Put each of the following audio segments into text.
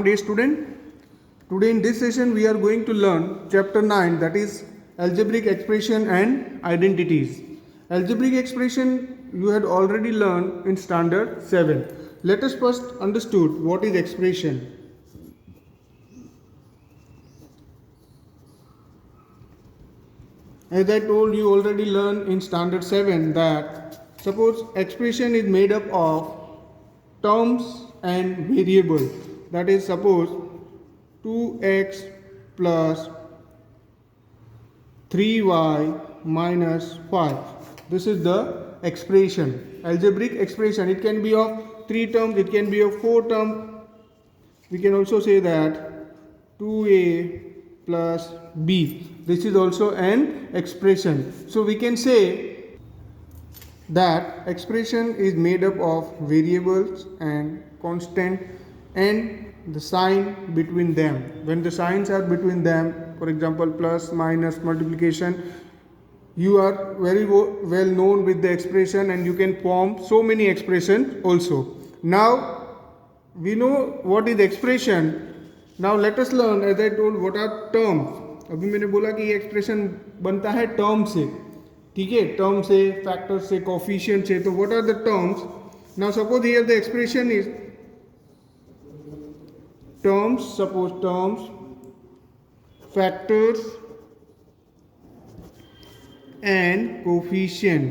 Welcome dear student. Today in this session we are going to learn chapter 9, that is algebraic expression and identities. Algebraic expression you had already learned in standard 7. Let us first understood what is expression. As I told you already learned in standard 7 that suppose expression is made up of terms and variable, that is suppose 2x plus 3y minus 5. This is the expression, algebraic expression. It can be of 3 terms, it can be of 4 terms. We can also say that 2a plus b. This is also an expression. So we can say that expression is made up of variables and constant and the sign between them. When the signs are between them, for example plus, minus, multiplication, you are very well known with the expression and you can form so many expressions also. Now we know what is expression. Now let us learn, as I told, what are terms. अभी मैंने बोला कि ये expression बनता है term से, ठीक है, टर्म से, फैक्टर से, कोफिशिएंट से. तो what are the terms? Now suppose here the expression is terms, suppose terms, factors and coefficient.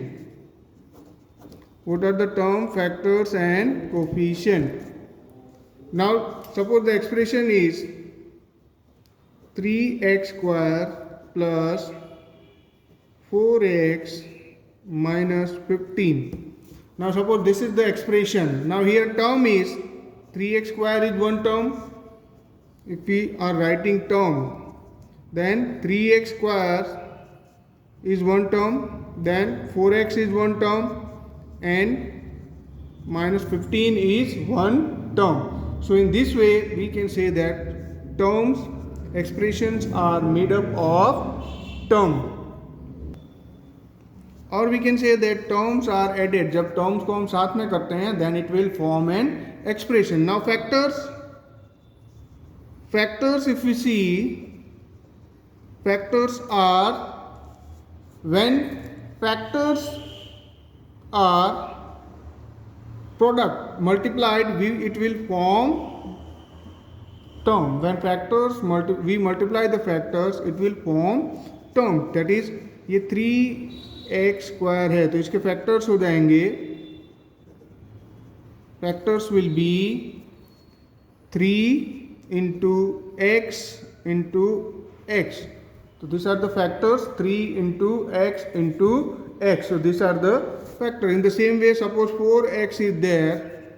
What are the term, factors and coefficient? Now suppose the expression is 3x square plus 4x minus 15. Now suppose this is the expression. Now here term is 3x square is one term. If we are writing term, then 3x square is one term, then 4x is one term and minus 15 is one term. So in this way we can say that terms, expressions are made up of term. Or we can say that terms are added. जब terms को हम साथ में करते हैं then it will form an expression. Now factors if we see, factors are when factors are product multiplied, it will form term. When factors we multiply the factors, it will form term. That is ये 3x square है तो इसके factors हो जाएंगे, factors will be 3 into x into x. So these are the factors, 3 into x into x. So these are the factors. In the same way, suppose 4x is there.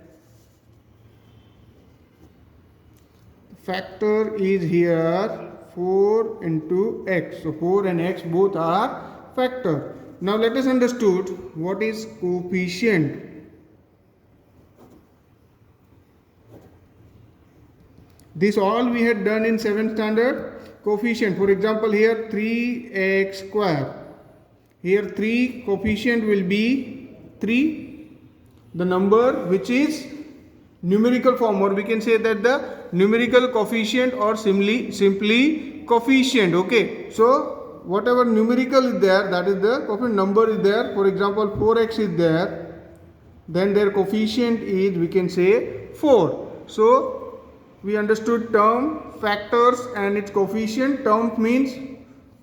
Factor is here 4 into x. So 4 and x both are factor. Now let us understood what is coefficient. This all we had done in 7th standard. Coefficient, for example here 3x square, here 3 coefficient will be 3, the number which is numerical form, or we can say that the numerical coefficient or simply coefficient. Okay, so whatever numerical is there, that is the coefficient, number is there. For example 4x is there, then their coefficient is, we can say, 4. So we understood term, factors and its coefficient. Terms means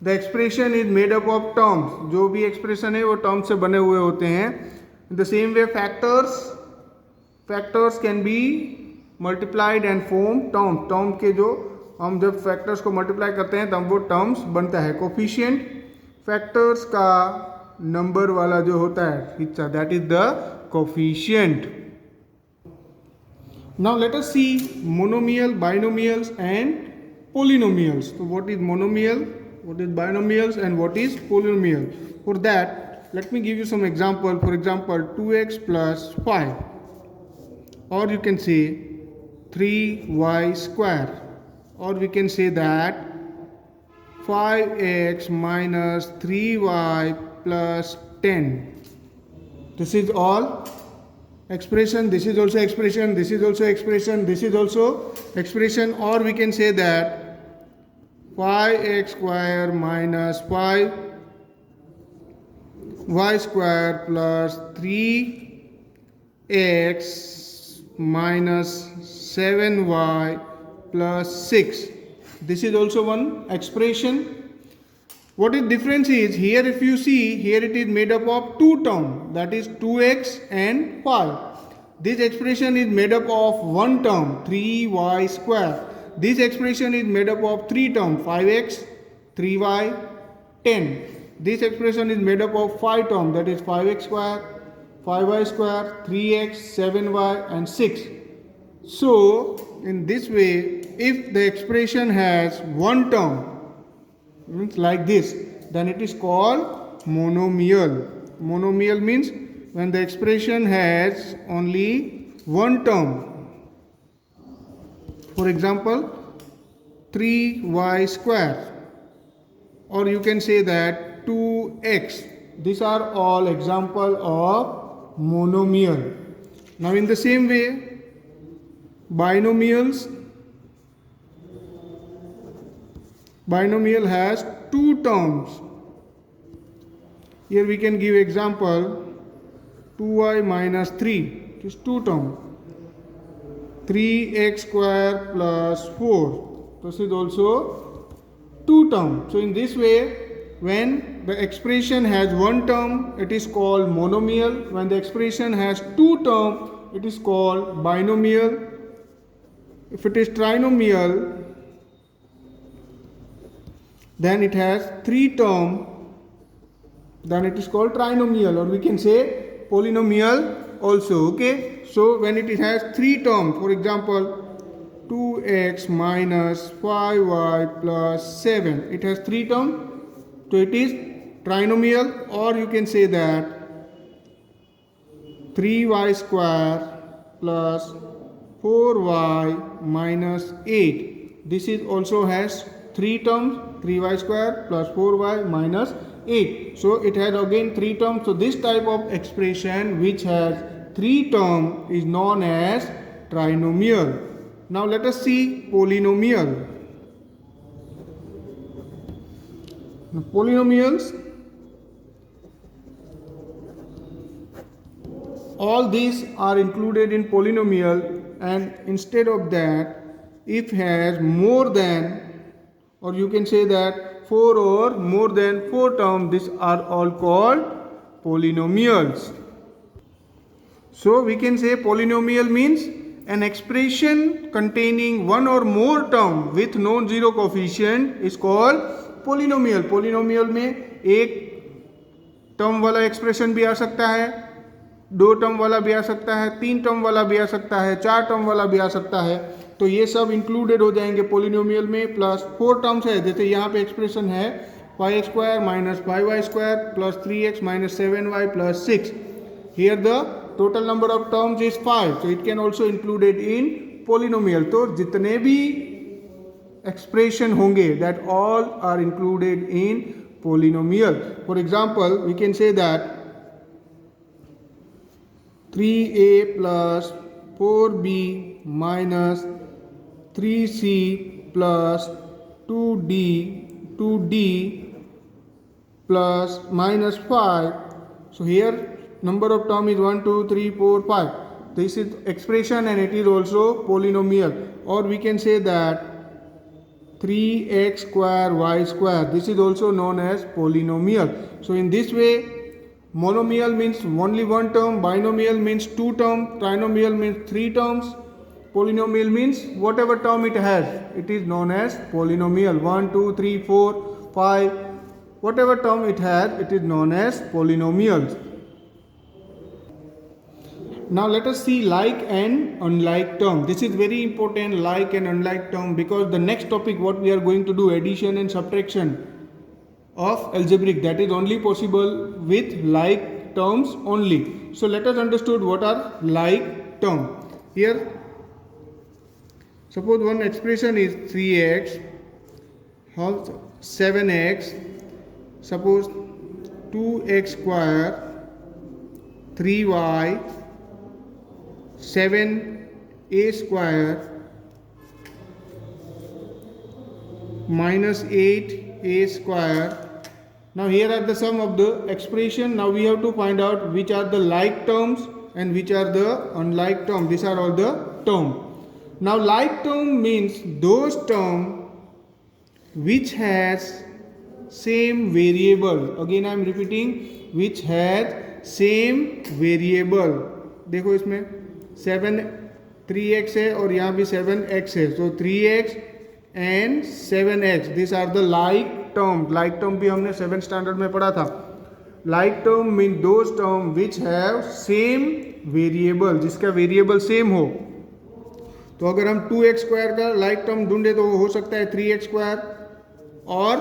the expression is made up of terms. जो भी expression है वो terms से बने हुए होते हैं. In the same way factors can be multiplied and form terms. Term के जो हम जब factors को multiply करते हैं तब वो terms बनता है. Coefficient factors का number वाला जो होता है हिस्सा, that is the coefficient. Now let us see monomial, binomials and polynomials. So what is monomial, what is binomials and what is polynomial? For that, let me give you some example. For example 2x plus 5, or you can say 3y square, or we can say that 5x minus 3y plus 10. This is all expression, this is also expression, this is also expression, this is also expression, or we can say that 5x square minus 5y square plus 3x minus 7y plus 6. This is also one expression. What is difference is, here if you see, here it is made up of two terms, that is 2x and 5. This expression is made up of one term, 3y square. This expression is made up of three terms, 5x, 3y, 10. This expression is made up of 5 terms, that is 5x square, 5y square, 3x, 7y and 6. So, in this way, if the expression has one term, means like this, then it is called monomial. Monomial means when the expression has only one term. For example, 3y square, or you can say that 2x. These are all example of monomial. Now in the same way, binomial has two terms. Here we can give example 2y minus 3, it is two terms. 3x square plus 4, this is also two terms. So in this way, when the expression has one term, it is called monomial. When the expression has two terms, it is called binomial. If it is trinomial, then it has three terms, then it is called trinomial, or we can say polynomial also. Okay, so when it has three terms, for example 2x minus 5y plus 7, it has three terms, so it is trinomial. Or you can say that 3y square plus 4y minus 8, this is also has three terms, 3y square plus 4y minus 8. So it has again three terms. So this type of expression which has three terms is known as trinomial. Now let us see polynomial. Now, polynomials, all these are included in polynomial, and instead of that, if has more than, or you can say that 4 or more than 4 terms, these are all called polynomials. So we can say polynomial means an expression containing one or more term with non-zero coefficient is called polynomial. Polynomial में एक term वाला expression भी आ सकता है, दो term वाला भी आ सकता है, तीन टर्म वाला भी आ सकता है, चार टर्म वाला भी आ सकता है. तो ये सब इंक्लूडेड हो जाएंगे पोलिनोमियल में. प्लस 4 टर्म्स है, जैसे यहाँ पे एक्सप्रेशन है 5x square minus 5y square plus 3x minus 7y plus 6. Here the total number of terms is 5, so it can also included in polynomial. तो जितने भी एक्सप्रेशन होंगे that all are included in polynomial. For example we can say that 3a plus 4b minus 3c plus 2d plus minus 5. So here number of term is 1, 2, 3, 4, 5. This is expression and it is also polynomial. Or we can say that 3x square y square, this is also known as polynomial. So in this way, monomial means only one term, binomial means two terms, trinomial means three terms, polynomial means whatever term it has, it is known as polynomial. 1, 2, 3, 4, 5, whatever term it has, it is known as polynomials. Now let us see like and unlike term. This is very important, like and unlike term, because the next topic what we are going to do, addition and subtraction of algebraic, that is only possible with like terms only. So let us understood what are like term. Here suppose one expression is 3x, how 7x, suppose 2x square, 3y 7a square minus 8a square. Now here are the sum of the expression. Now we have to find out which are the like terms and which are the unlike term. These are all the term. Now like term means those term which has same variable. Again I am repeating, which has same variable. देखो इसमें 3x है और यहाँ भी 7x है, so 3x and 7x, these are the like term. like term भी हमने 7th standard में पढ़ा था. like term mean those term which have same variable, जिसका वेरिएबल सेम हो. तो अगर हम 2x स्क्वायर का like term ढूंढे तो वो हो सकता है 3x स्क्वायर और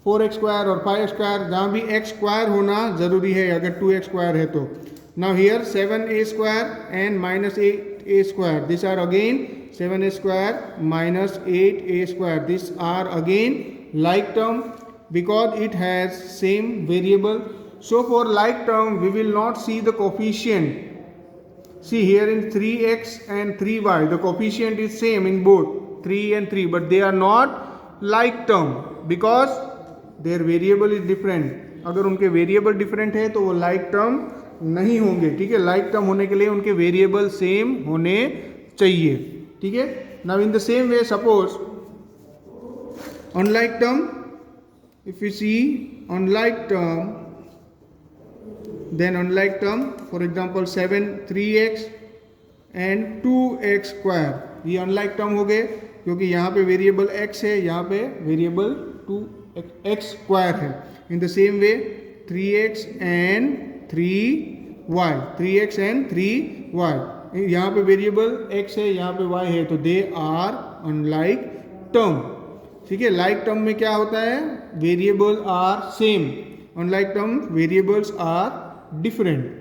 4x स्क्वायर और 5x स्क्वायर, जहाँ भी x स्क्वायर होना जरूरी है अगर 2x स्क्वायर है तो. Now here 7a square and minus 8a square, these are again 7a square minus 8a square, these are again like term because it has same variable. So for like term we will not see the coefficient. See here in 3x and 3y the coefficient is same in both 3 and 3, but they are not like term because their variable is different. अगर उनके variable different है तो वो like term नहीं होंगे. ठीक है, like term होने के लिए उनके वेरिएबल सेम होने चाहिए. ठीक है. Now in the same way suppose unlike term, if you see unlike term, then unlike term for example 3x and 2x square, ये अनलाइक टर्म हो गए क्योंकि यहाँ पे वेरिएबल x है, यहाँ पे वेरिएबल 2x स्क्वायर है. इन the same way 3x and 3y, 3x and 3y, यहाँ पे वेरिएबल x है, यहाँ पे y है, तो दे आर अनलाइक टर्म. ठीक है. लाइक टर्म में क्या होता है, variable are same, unlike term variables are different.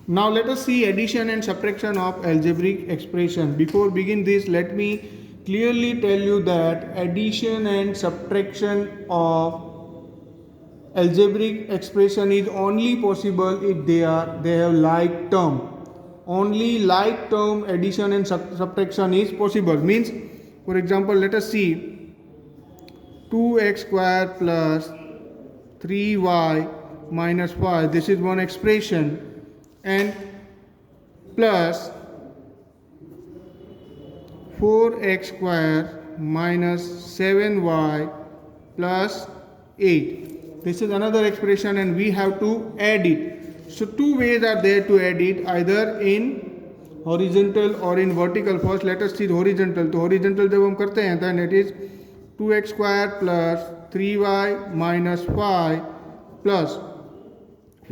Now let us see addition and subtraction of algebraic expression. Before begin this, let me clearly tell you that addition and subtraction of algebraic expression is only possible if they have like term. Only like term addition and subtraction is possible. Means, for example, let us see 2x square plus 3y minus 5. This is one expression, and plus 4x square minus 7y plus 8. This is another expression and we have to add it. So two ways are there to add it, either in horizontal or in vertical. First let us see horizontal. तो horizontal जब हम करते हैं then it is 2x square plus 3y minus 5 plus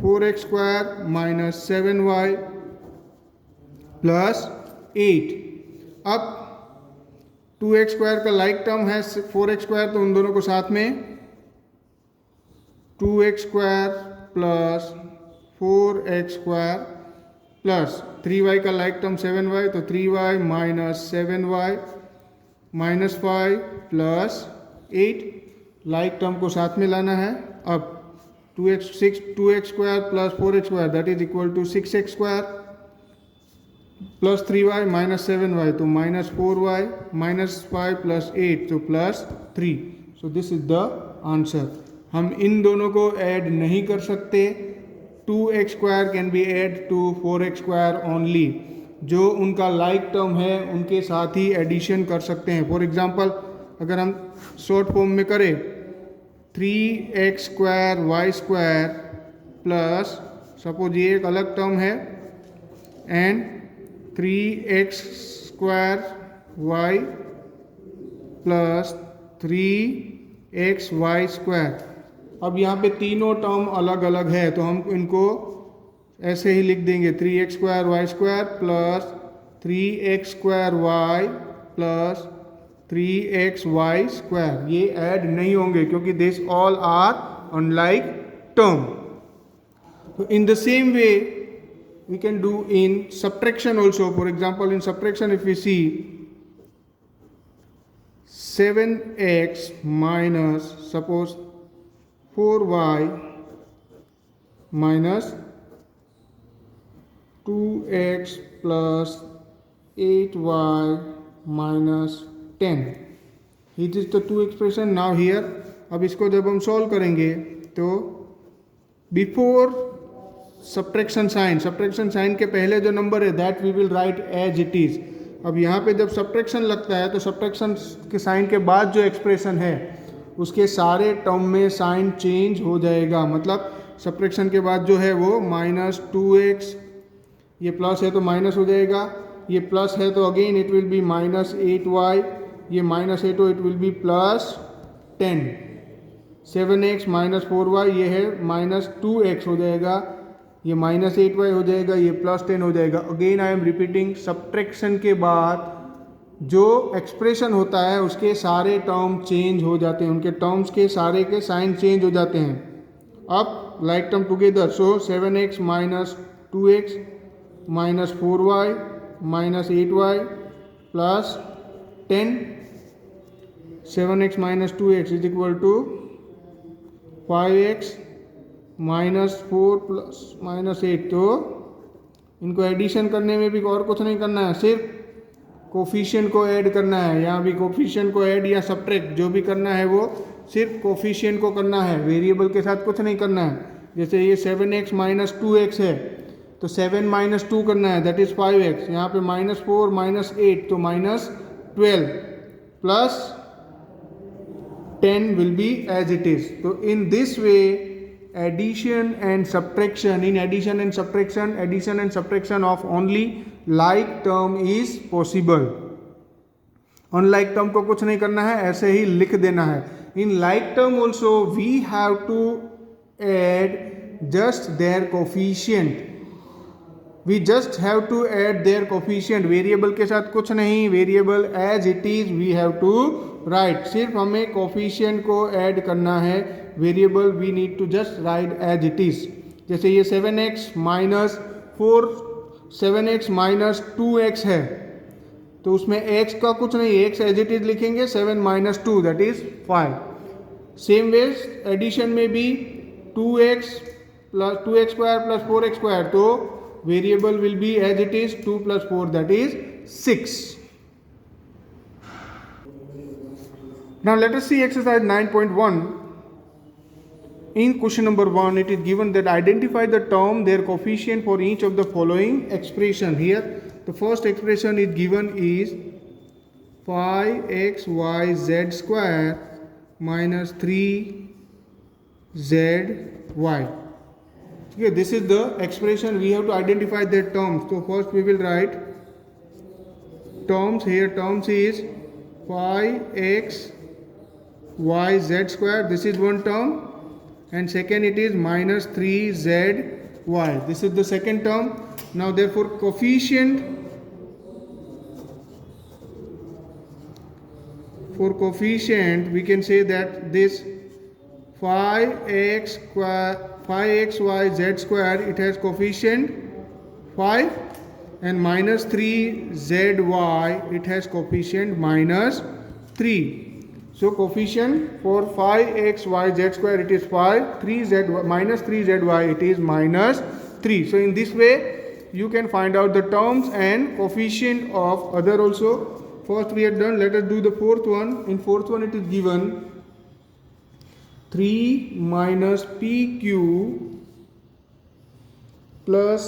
4x square minus 7y plus 8. अब 2x square का like term है 4x square, तो उन दोनों को साथ में 2x square plus 4x square plus 3y का लाइक टर्म 7y, तो 3y minus 7y minus 5 plus 8. Like term को साथ में लाना है. अब 2x square plus 4x square that is equal to 6x square plus 3y minus 7y, तो minus 4y minus 5 plus 8, तो plus 3. So this is the answer. हम इन दोनों को ऐड नहीं कर सकते. 2x square can be add to 4x square only. जो उनका लाइक टर्म है उनके साथ ही एडिशन कर सकते हैं. फॉर एग्जांपल अगर हम शॉर्ट फॉर्म में करें 3x square y square plus, suppose ये एक अलग टर्म है, and 3x square y plus 3xy square. अब यहाँ पे तीनों टर्म अलग अलग है तो हम इनको ऐसे ही लिख देंगे 3x square y square plus 3x square y plus 3xy square. ये ऐड नहीं होंगे क्योंकि this all are unlike term. तो in the same way we can do in subtraction also. For example, in subtraction if we see 7x minus suppose 4y minus 2x plus 8y minus 10. It is the two expression now here. अब इसको जब हम solve करेंगे तो before subtraction sign के पहले जो number है that we will write as it is. अब यहाँ पे जब सब्ट्रैक्शन लगता है तो सब्ट्रैक्शन के साइन के बाद जो एक्सप्रेशन है उसके सारे टर्म में साइन चेंज हो जाएगा. मतलब सब्ट्रैक्शन के बाद जो है वो -2x, ये प्लस है तो माइनस हो जाएगा, ये प्लस है तो again it will B -8y, ये -8 हो it will B +10, 7x -4y ये है -2x हो जाएगा, ये -8y हो जाएगा, ये +10 हो जाएगा. Again I am repeating, subtraction के बाद जो एक्सप्रेशन होता है उसके सारे टर्म चेंज हो जाते हैं, उनके टर्म्स के सारे के साइन चेंज हो जाते हैं. अब like term together, so 7x -2x -4y -8y plus 10, 7x -2x is equal to 5x -4 plus -8. तो इनको एडिशन करने में भी और कुछ नहीं करना है, सिर्फ कोफिशिएंट को ऐड करना है. यहाँ भी कोफिशिएंट को ऐड या सब्ट्रैक्ट जो भी करना है वो सिर्फ कोफिशिएंट को करना है, वेरिएबल के साथ कुछ नहीं करना है. जैसे ये 7x -2x है तो 7 - 2 करना है, दैट इज 5x. यहाँ पे -4 -8 तो -12 plus 10 will be as it is. तो in this way addition and subtraction of only like term is possible. unlike term को कुछ नहीं करना है, ऐसे ही लिख देना है. in like term also we have to add just their coefficient. we just have to add their coefficient. Variable के साथ कुछ नहीं, variable as it is we have to write. सिर्फ हमें कोफिशिएंट को ऐड करना है, variable we need to just write as it is. जैसे ये 7x -2x है तो उसमें x का कुछ नहीं, x एज इट इज लिखेंगे, 7 - 2 that is 5. Same ways addition में भी 2x + 4x², तो variable will be as it is 2 + 4 that is 6. Now let us see exercise 9.1. In question number 1, it is given that identify the term, their coefficient for each of the following expression. Here, the first expression is given is 5xyz² minus 3zy. Okay, this is the expression. We have to identify their terms. So first we will write terms. Here terms is 5xyz². This is one term. And second it is minus 3zy. This is the second term. Now therefore coefficient, for coefficient we can say that this 5xyz² it has coefficient 5 and minus 3zy it has coefficient -3. So coefficient for 5xyz² it is 5, 3z minus 3zy it is -3. So in this way you can find out the terms and coefficient of other also. First we have done, let us do the fourth one. In fourth one it is given 3 minus pq plus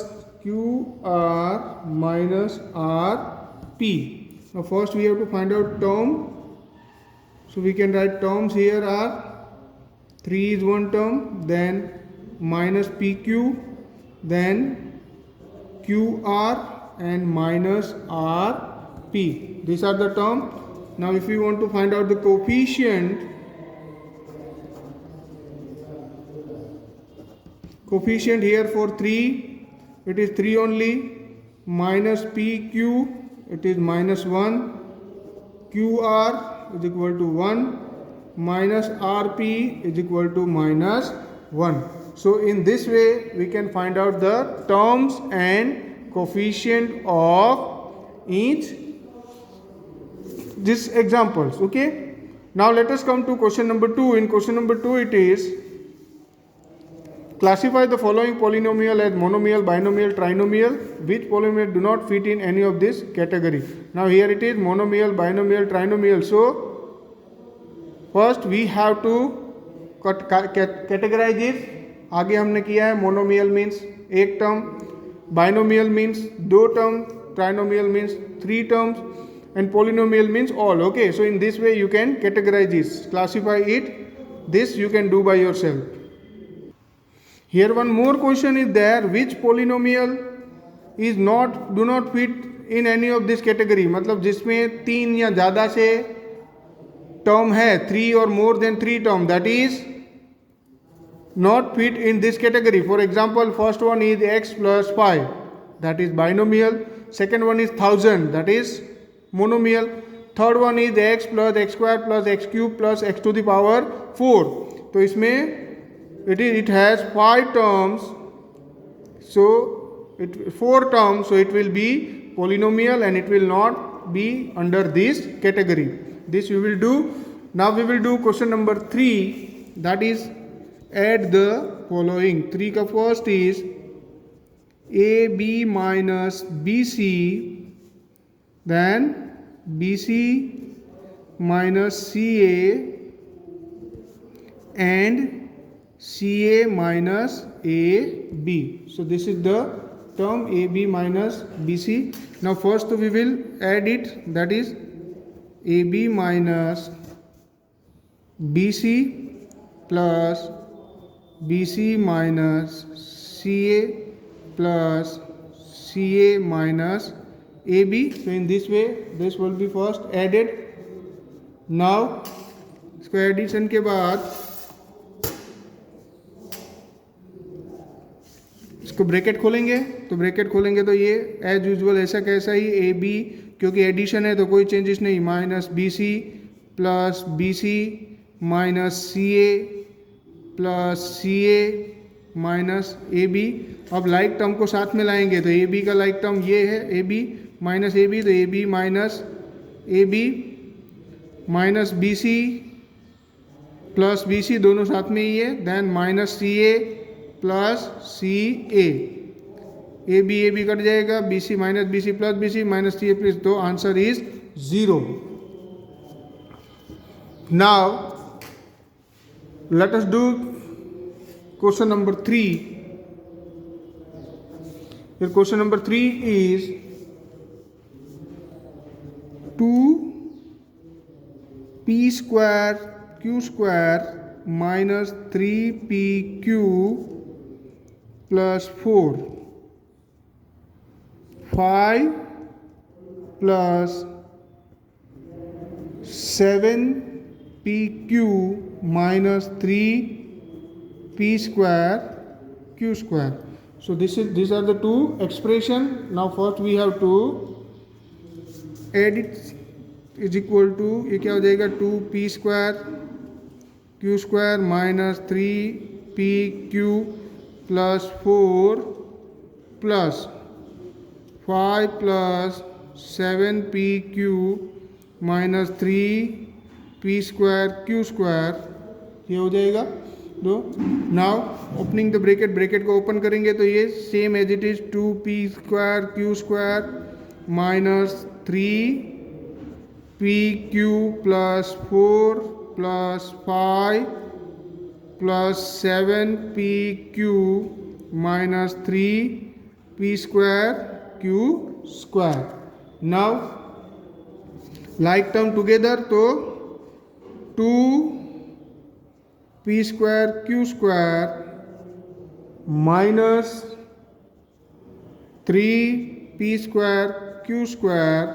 qr minus rp. Now first we have to find out term. So we can write terms here are 3 is one term, then minus pq, then qr and minus rp. These are the term. Now if you want to find out the coefficient here for 3 it is 3 only, minus pq it is -1, qr is equal to 1, minus rp is equal to -1. So in this way we can find out the terms and coefficient of each these examples. Okay, now let us come to question number 2. In question number 2 it is Classify the following polynomial as monomial, binomial, trinomial. Which polynomial do not fit in any of this category? Now here it is monomial, binomial, trinomial. So first we have to categorize this. आगे हमने किया है monomial means एक term, binomial means दो term, trinomial means three terms, and polynomial means all. Okay, so in this way you can categorize this, classify it. This you can do by yourself. Here one more question is there, which polynomial is do not fit in any of this category. मतलब जिसमें तीन या ज़्यादा से term है, 3 or more than 3 term, that is not fit in this category. For example, first one is x plus 5, that is binomial. Second one is 1000, that is monomial. Third one is x plus x square plus x cube plus x to the power 4. तो इसमें it has 5 terms, so 4 terms, so it will be polynomial and it will not be under this category. This we will do. Now we will do question number 3, that is add the following. 3 का first is AB minus BC, then BC minus CA and CA minus AB. So this is the term AB minus BC. Now first we will add it, that is AB minus BC plus BC minus CA plus CA minus AB. So in this way this will be first added. Now इसको addition के बाद इसको bracket खोलेंगे, तो bracket खोलेंगे तो ये as usual ऐसा कैसा ही ए बी, क्योंकि एडिशन है तो कोई चेंजेस नहीं, minus B C plus B C minus C A plus C A minus A B. अब लाइक टर्म को साथ में लाएंगे तो ए बी का लाइक टर्म ये है A B minus A B, तो A B minus A B minus B C plus B C दोनों साथ में ही है, then minus C A plus C A B cut जाएगा, B C minus B C plus B C minus C A plus, तो answer is 0. Now let us do question number 3. Question number 3 is 2p square q square minus 3pq plus 4, 5 plus 7pq minus 3p square q square. So these are the two expression. Now first we have to add it, is equal to, ये क्या हो जाएगा 2p square q square minus 3pq plus 4 plus 5 plus 7pq minus 3p square q square, ये हो जाएगा दो. Now opening the bracket, bracket को open करेंगे तो ये same as it is 2p square q square minus 3pq plus 4 plus 5 plus 7pq minus 3p square q square. Now like term together, तो 2p square q square minus 3p square q square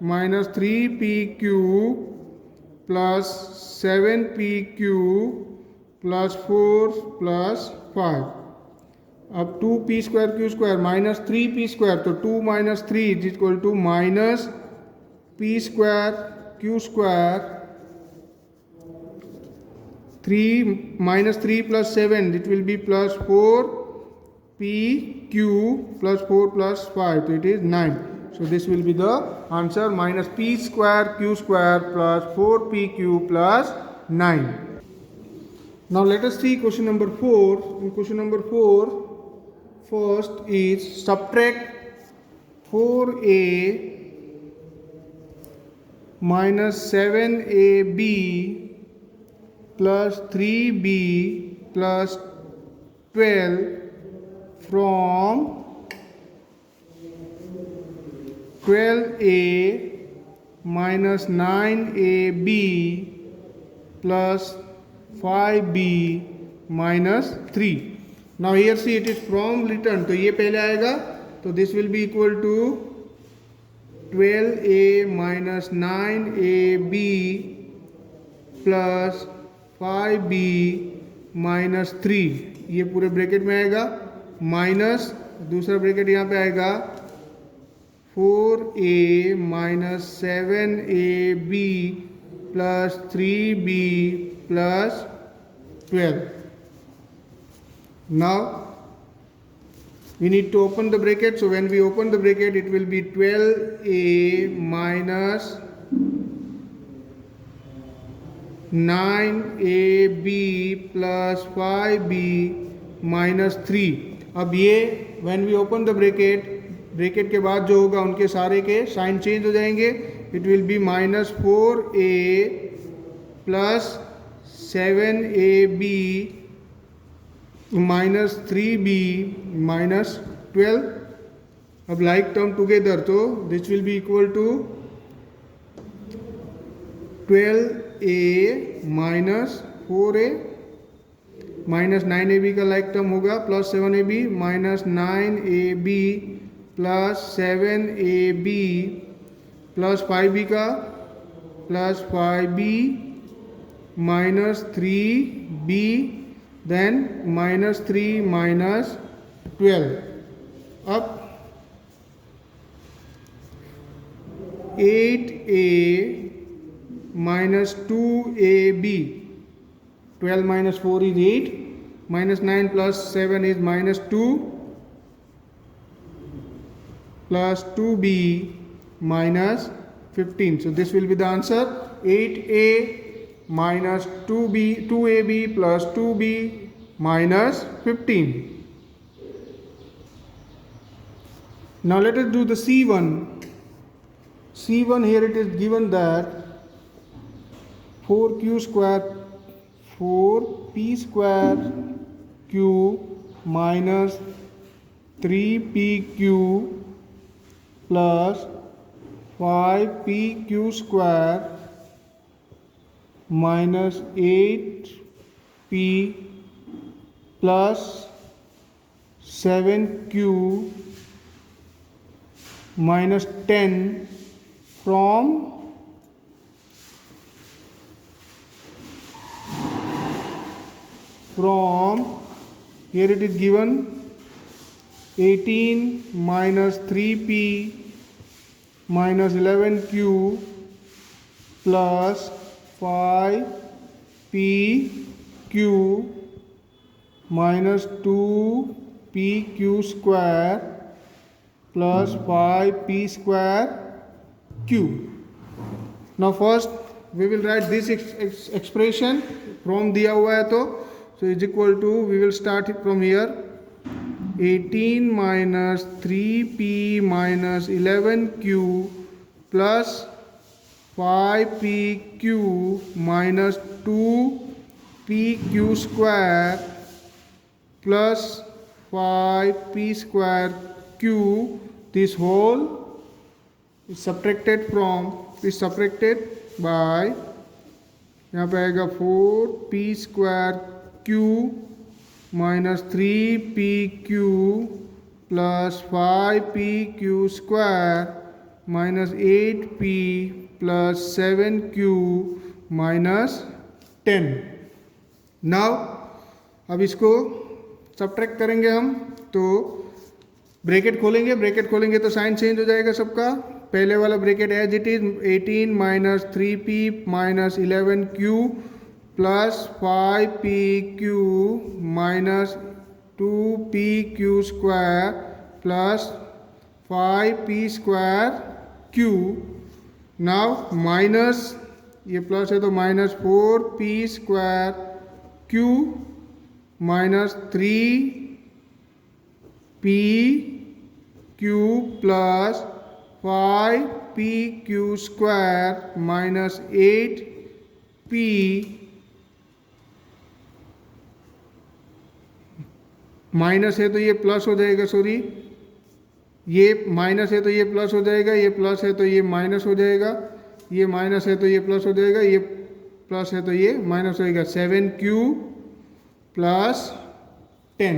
minus 3pq plus 7pq plus 4 plus 5. अब 2p square q square minus 3p square, तो 2 minus 3 is equal to minus p square q square, 3 minus 3 plus 7 it will be plus 4pq plus 4 plus 5, so it is 9. So this will be the answer, minus p square q square plus 4pq plus 9. Now let us see question number 4. In question number 4, first is subtract 4a minus 7ab plus 3b plus 12 from 12a minus 9ab plus 5b minus 3. Now here see it is from written, तो ये पहले आएगा, तो this will be equal to 12a minus 9ab plus 5b minus 3, ये पूरे bracket में आएगा, minus दूसरा ब्रैकेट यहाँ पे आएगा 4a minus 7ab plus 3b plus 12. Now we need to open the bracket, so when we open the bracket it will be 12a minus 9ab plus 5b minus 3. अब ये when we open the bracket, bracket के बाद जो होगा उनके सारे के sign change हो जाएंगे. It will be minus 4a plus 7ab minus 3b minus 12. अब लाइक टर्म टुगेदर, तो this will be equal to 12a minus 4a minus 9ab का लाइक टर्म होगा plus 7ab minus 9ab plus 7ab plus 5b का plus 5b minus 3b then minus 3 minus 12. अब 8a minus 2ab, 12 minus 4 is 8, minus 9 plus 7 is minus 2 plus 2b minus 15. So this will be the answer, 8a minus 2ab plus 2b minus 15. Now let us do the C1. C1, here it is given that 4q square 4p square q minus 3pq plus 5pq square minus 8p plus 7q minus 10 from here it is given 18 minus 3p minus 11q plus 5pq minus 2pq square plus 5p square q. Now first we will write this expression from दिया हुआ है तो so is equal to, we will start it from here, 18 minus 3p minus 11q plus 5pq minus 2pq square plus 5p square q, this whole is subtracted by, यहाँ पे आएगा 4p square q minus 3pq plus 5pq square minus 8p plus 7q minus 10. Now अब इसको subtract करेंगे हम, तो bracket खोलेंगे तो साइन चेंज हो जाएगा सबका. पहले वाला bracket as it is 18 minus 3p minus 11q plus 5pq minus 2pq square plus 5p square q. Now minus, ये प्लस है तो minus 4p square Q minus 3PQ plus 5PQ square minus 8P minus है तो ये plus हो जाएगा, sorry ये minus है तो ये प्लस हो जाएगा, ये प्लस है तो ये माइनस हो जाएगा, ये माइनस है तो ये प्लस हो जाएगा, ये प्लस है तो ये माइनस होएगा। 7Q plus 10।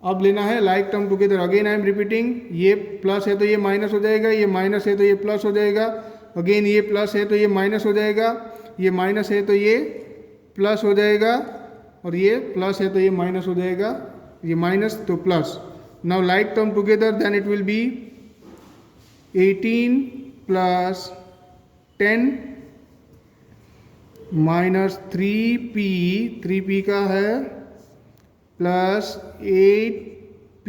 अब लेना है like term together. Again I am repeating, ये प्लस है तो ये माइनस हो जाएगा, ये माइनस है तो ये प्लस हो जाएगा, अगेन ये प्लस है तो ये माइनस हो जाएगा, ये माइनस है तो ये प्लस हो जाएगा, और ये प्लस है तो ये माइनस हो जाएगा, ये माइनस तो plus. Now like term together, then it will be 18 plus 10 minus 3p का है प्लस 8p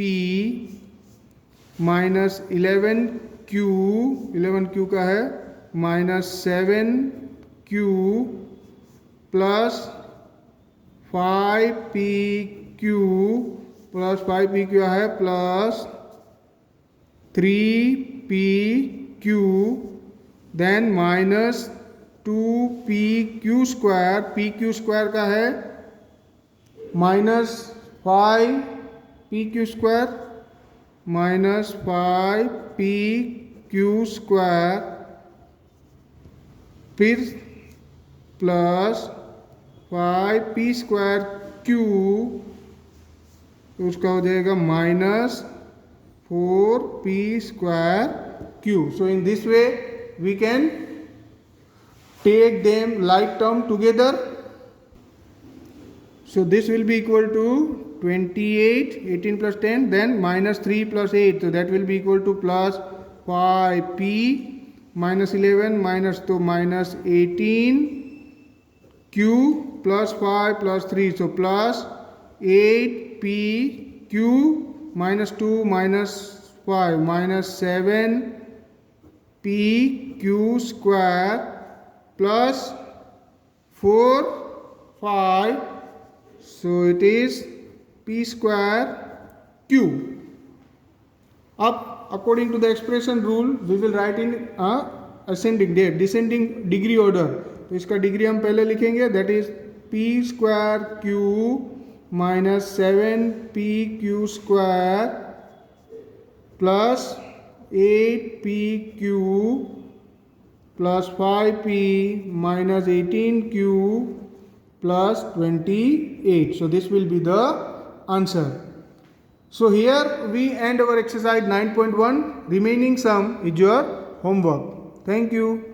माइनस 11q का है minus 7q plus 5pq plus 5pq है plus 3pq then minus 2pq square, pq square का है minus 5pq square minus 5pq square, फिर plus 5p square q, उसका हो जाएगा minus 4p square q. So in this way we can take them like term together. So this will be equal to 28, 18 plus 10, then minus 3 plus 8, so that will be equal to plus 5p minus 11 minus to minus 18 q plus 5 plus 3, so plus 8p q minus 2 minus 5 minus 7p q square plus 4 5, so it is p square q. Up according to the expression rule we will write in ascending descending degree order. तो इसका degree हम पहले लिखेंगे, that is p square q minus 7pq square plus 8pq plus 5p minus 18q plus 28. So this will be the answer. So here we end our exercise 9.1. Remaining sum is your homework. Thank you.